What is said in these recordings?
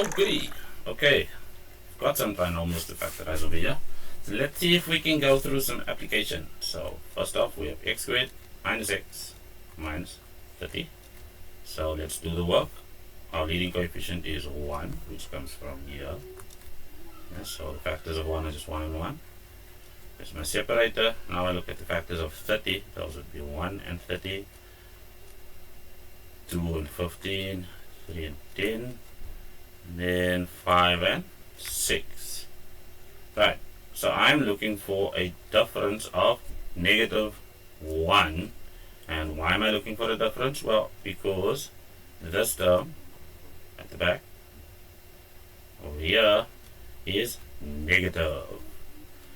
Oh goody. Okay, got some trinomials to factorize over here. So let's see if we can go through some application. So first off, we have x squared minus x minus 30. So let's do the work. Our leading coefficient is 1, which comes from here. Yeah, so the factors of 1 are just 1 and 1. There's my separator. Now I look at the factors of 30. Those would be 1 and 30, 2 and 15, 3 and 10, and then 5 and 6. Right, so I'm looking for a difference of negative 1. And why am I looking for a difference? Well, because this term at the back over here is negative.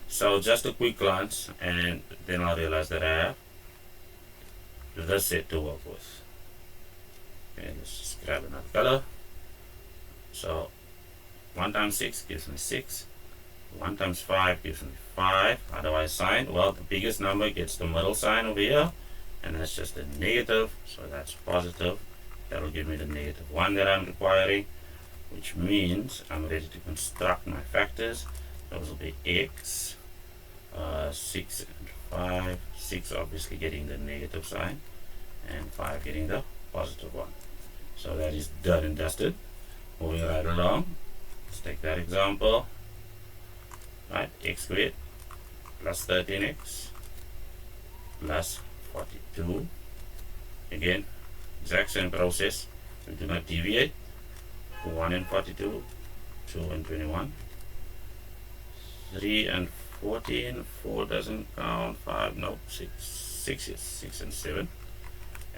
So just a quick glance, and then I'll realize that I have this set to work with. Okay, let's just grab another color. So 1 times 6 gives me 6. 1 times 5 gives me 5. Otherwise sign, well, the biggest number gets the middle sign over here, and that's just a negative, so that's positive. That'll give me the negative 1 that I'm requiring, which means I'm ready to construct my factors. Those will be x, 6 and 5. 6 obviously getting the negative sign, and 5 getting the positive 1. So that is done and dusted. Moving right along, let's take that example. Right, x squared plus 13x plus 42. Again, exact same process. We do not deviate. 1 and 42, 2 and 21, 3 and 14, 4 doesn't count, 5, no, 6 is 6 and 7.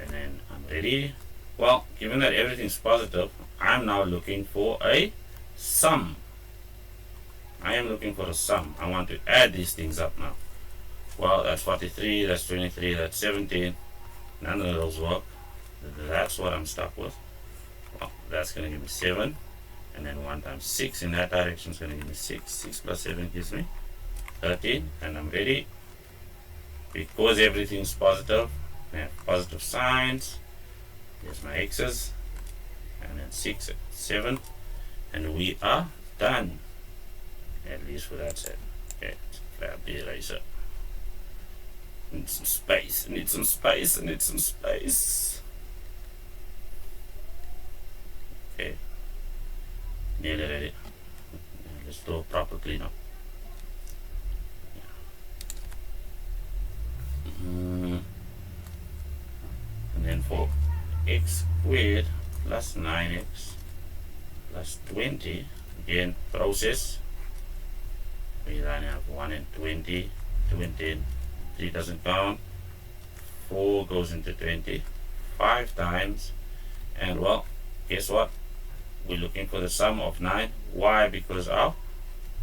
And then I'm ready. Well, given that everything's positive, I'm now looking for a sum. I am looking for a sum. I want to add these things up now. Well, that's 43, that's 23, that's 17. None of those work. That's what I'm stuck with. Well, that's going to give me 7. And then 1 times 6 in that direction is going to give me 6. 6 plus 7 gives me 13. And I'm ready. Because everything's positive, I have positive signs. Here's my x's. And then 6 and 7. And we are done. At least for that set. Okay, grab the eraser. Need some space, I need some space, I need some space. Okay, nearly ready. Let's do a proper cleanup. And then for x squared plus 9x plus 20, again, process. We then have 1 and 20, 2 and 10, 3 doesn't count, 4 goes into 20, 5 times, and well, guess what? We're looking for the sum of 9. Why? Because our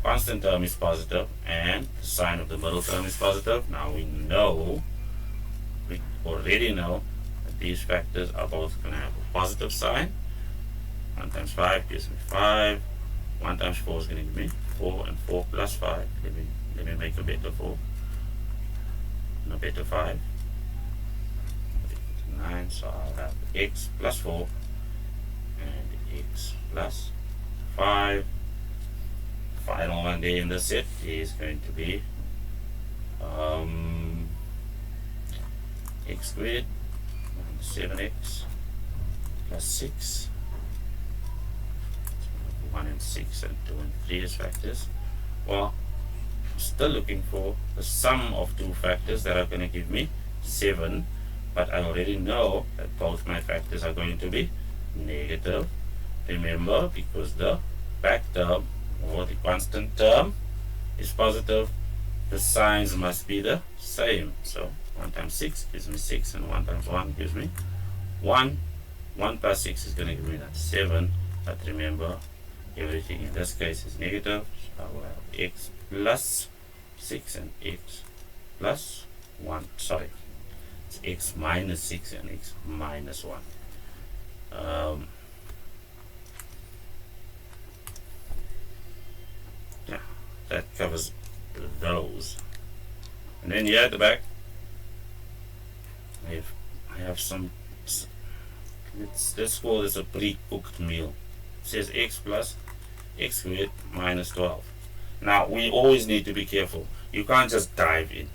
constant term is positive and the sign of the middle term is positive. Now we already know that these factors are both going to have a positive sign. 1 times 5 gives me 5. 1 times 4 is going to give me 4, and 4 plus 5. Let me make a better 4. And a better 5. 9, so I'll have x plus 4 and x plus 5. Final one there in the set is going to be x squared minus 7x plus 6. 1 and 6 and 2 and 3 as factors. Well, I'm still looking for the sum of two factors that are going to give me 7, but I already know that both my factors are going to be negative. Remember, because the back term or the constant term is positive, the signs must be the same. So 1 times 6 gives me 6, and 1 times 1 gives me 1. 1 plus 6 is going to give me that 7, but remember, everything in this case is negative, so I will have x plus 6 and x plus 1. Sorry, it's x minus 6 and x minus 1. Yeah, that covers those. And then here at the back, I have some, let's call this a pre-cooked meal. says x plus x squared minus 12. Now we always need to be careful. You can't just dive in.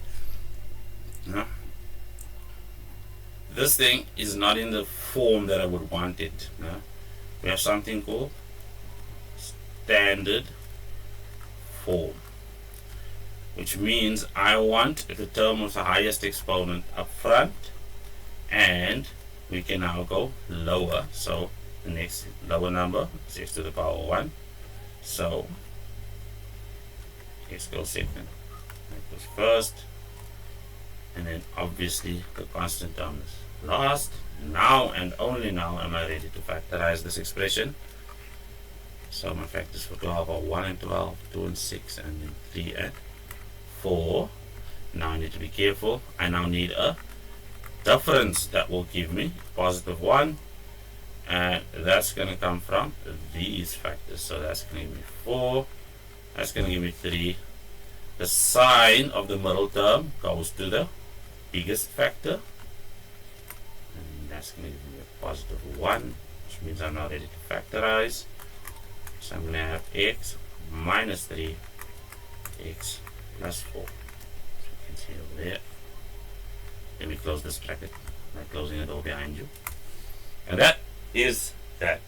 This thing is not in the form that I would want it. We have something called standard form, which means I want the term with the highest exponent up front, and we can now go lower. So the next lower number is x to the power 1. So x goes second, that goes first, and then obviously the constant term is last. Now and only now am I ready to factorize this expression. So my factors for 12 are 1 and 12, 2 and 6, and then 3 and 4. Now I need to be careful. I now need a difference that will give me positive 1, and that's going to come from these factors. So that's going to give me 4, that's going to give me 3. The sign of the middle term goes to the biggest factor, and that's going to give me a positive 1, which means I'm now ready to factorize. So I'm going to have x minus 3, x plus 4. So you can see over there. Let me close this bracket by closing it all behind you. And that is that.